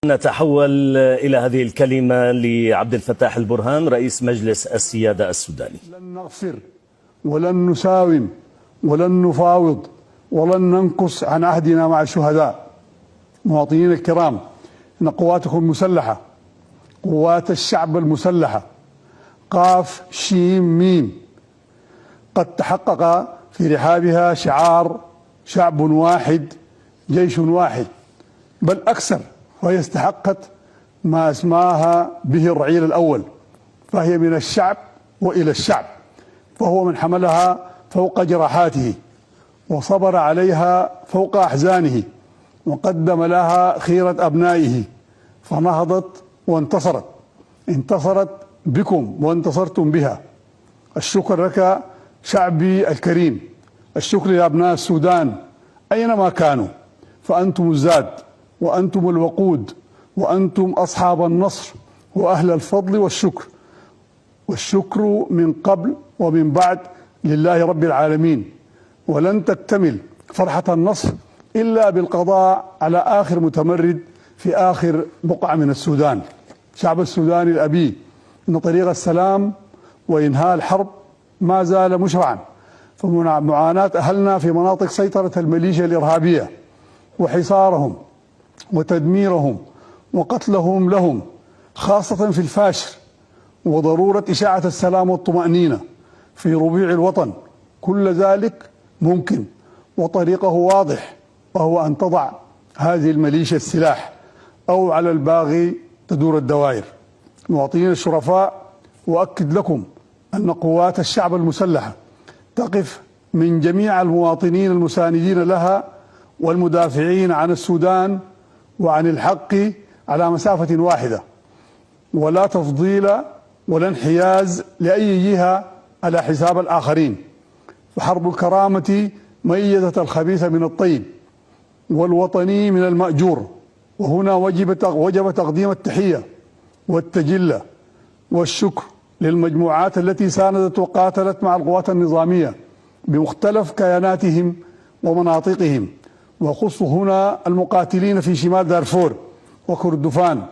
نتحول إلى هذه الكلمة لعبد الفتاح البرهان رئيس مجلس السيادة السوداني. لن نغفر ولن نساوم ولن نفاوض ولن ننقص عن عهدنا مع الشهداء. مواطنين الكرام، إن قواتكم المسلحة، قوات الشعب المسلحة قاف شيم ميم، قد تحقق في رحابها شعار شعب واحد جيش واحد، بل أكثر، وهي استحقت ما أسماها به الرعيل الأول، فهي من الشعب وإلى الشعب، فهو من حملها فوق جراحاته وصبر عليها فوق أحزانه وقدم لها خيرة أبنائه، فنهضت وانتصرت، انتصرت بكم وانتصرتم بها. الشكر لك شعبي الكريم، الشكر لأبناء السودان أينما كانوا، فأنتم الزاد وأنتم الوقود وأنتم أصحاب النصر وأهل الفضل والشكر، والشكر من قبل ومن بعد لله رب العالمين. ولن تكتمل فرحة النصر إلا بالقضاء على آخر متمرد في آخر بقعة من السودان. شعب السودان الأبي إن طريق السلام وإنهاء الحرب ما زال مشرعا، فمعاناة أهلنا في مناطق سيطرة الميليشيا الإرهابية وحصارهم وتدميرهم وقتلهم لهم خاصة في الفاشر، وضرورة إشاعة السلام والطمأنينة في ربيع الوطن، كل ذلك ممكن وطريقه واضح، وهو أن تضع هذه الميليشيا السلاح أو على الباغي تدور الدوائر. مواطنين الشرفاء، وأكد لكم أن قوات الشعب المسلحة تقف من جميع المواطنين المساندين لها والمدافعين عن السودان وعن الحق على مسافة واحدة، ولا تفضيل ولا انحياز لأي جهة على حساب الآخرين. فحرب الكرامة ميزت الخبيث من الطيب والوطني من المأجور، وهنا وجب تقديم التحية والتجلة والشكر للمجموعات التي ساندت وقاتلت مع القوات النظامية بمختلف كياناتهم ومناطقهم، وخص هنا المقاتلين في شمال دارفور وكردفان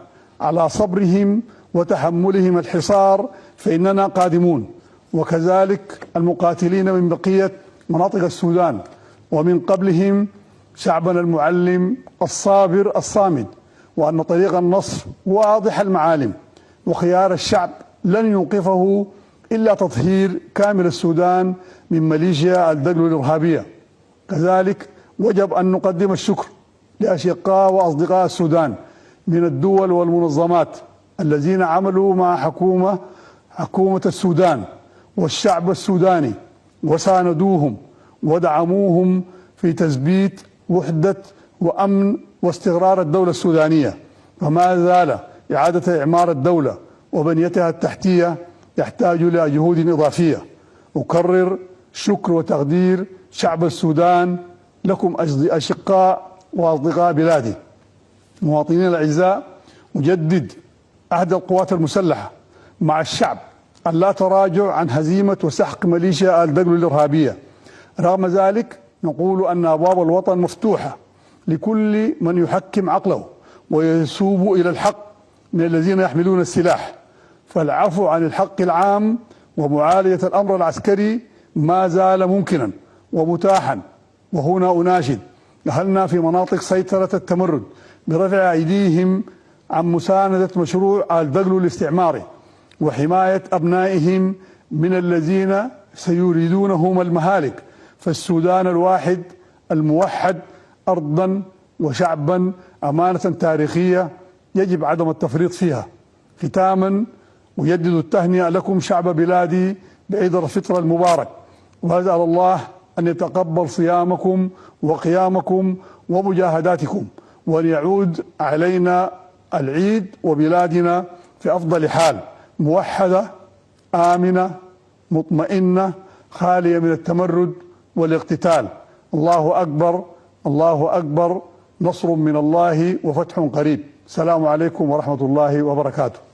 على صبرهم وتحملهم الحصار، فإننا قادمون، وكذلك المقاتلين من بقية مناطق السودان ومن قبلهم شعبنا المعلم الصابر الصامد، وأن طريق النصر واضح المعالم، وخيار الشعب لن يوقفه إلا تطهير كامل السودان من ميليشيا الدجل الإرهابية. كذلك وجب أن نقدم الشكر لأشقاء وأصدقاء السودان من الدول والمنظمات الذين عملوا مع حكومة السودان والشعب السوداني وساندوهم ودعموهم في تثبيت وحدة وأمن واستقرار الدولة السودانية، وما زال إعادة إعمار الدولة وبنيتها التحتية يحتاج إلى جهود إضافية. أكرر شكر وتقدير شعب السودان لكم أشقاء وأصدقاء بلادي. مواطنين الأعزاء، أجدد عهد القوات المسلحة مع الشعب أن لا تراجع عن هزيمة وسحق ميليشيا الدجل الإرهابية. رغم ذلك نقول أن أبواب الوطن مفتوحة لكل من يحكم عقله ويسوب إلى الحق من الذين يحملون السلاح، فالعفو عن الحق العام ومعالجة الأمر العسكري ما زال ممكنا ومتاحا. وهنا أناشد أهلنا في مناطق سيطرة التمرد برفع أيديهم عن مساندة مشروع الدجل الاستعماري وحماية أبنائهم من الذين سيريدونهم المهالك، فالسودان الواحد الموحد أرضا وشعبا أمانة تاريخية يجب عدم التفريط فيها. ختاما أجدد التهنئة لكم شعب بلادي بعيد الفطر المبارك، وأسأل الله أن يتقبل صيامكم وقيامكم ومجاهداتكم، وأن يعود علينا العيد وبلادنا في أفضل حال، موحدة آمنة مطمئنة خالية من التمرد والاقتتال. الله أكبر، الله أكبر، نصر من الله وفتح قريب. السلام عليكم ورحمة الله وبركاته.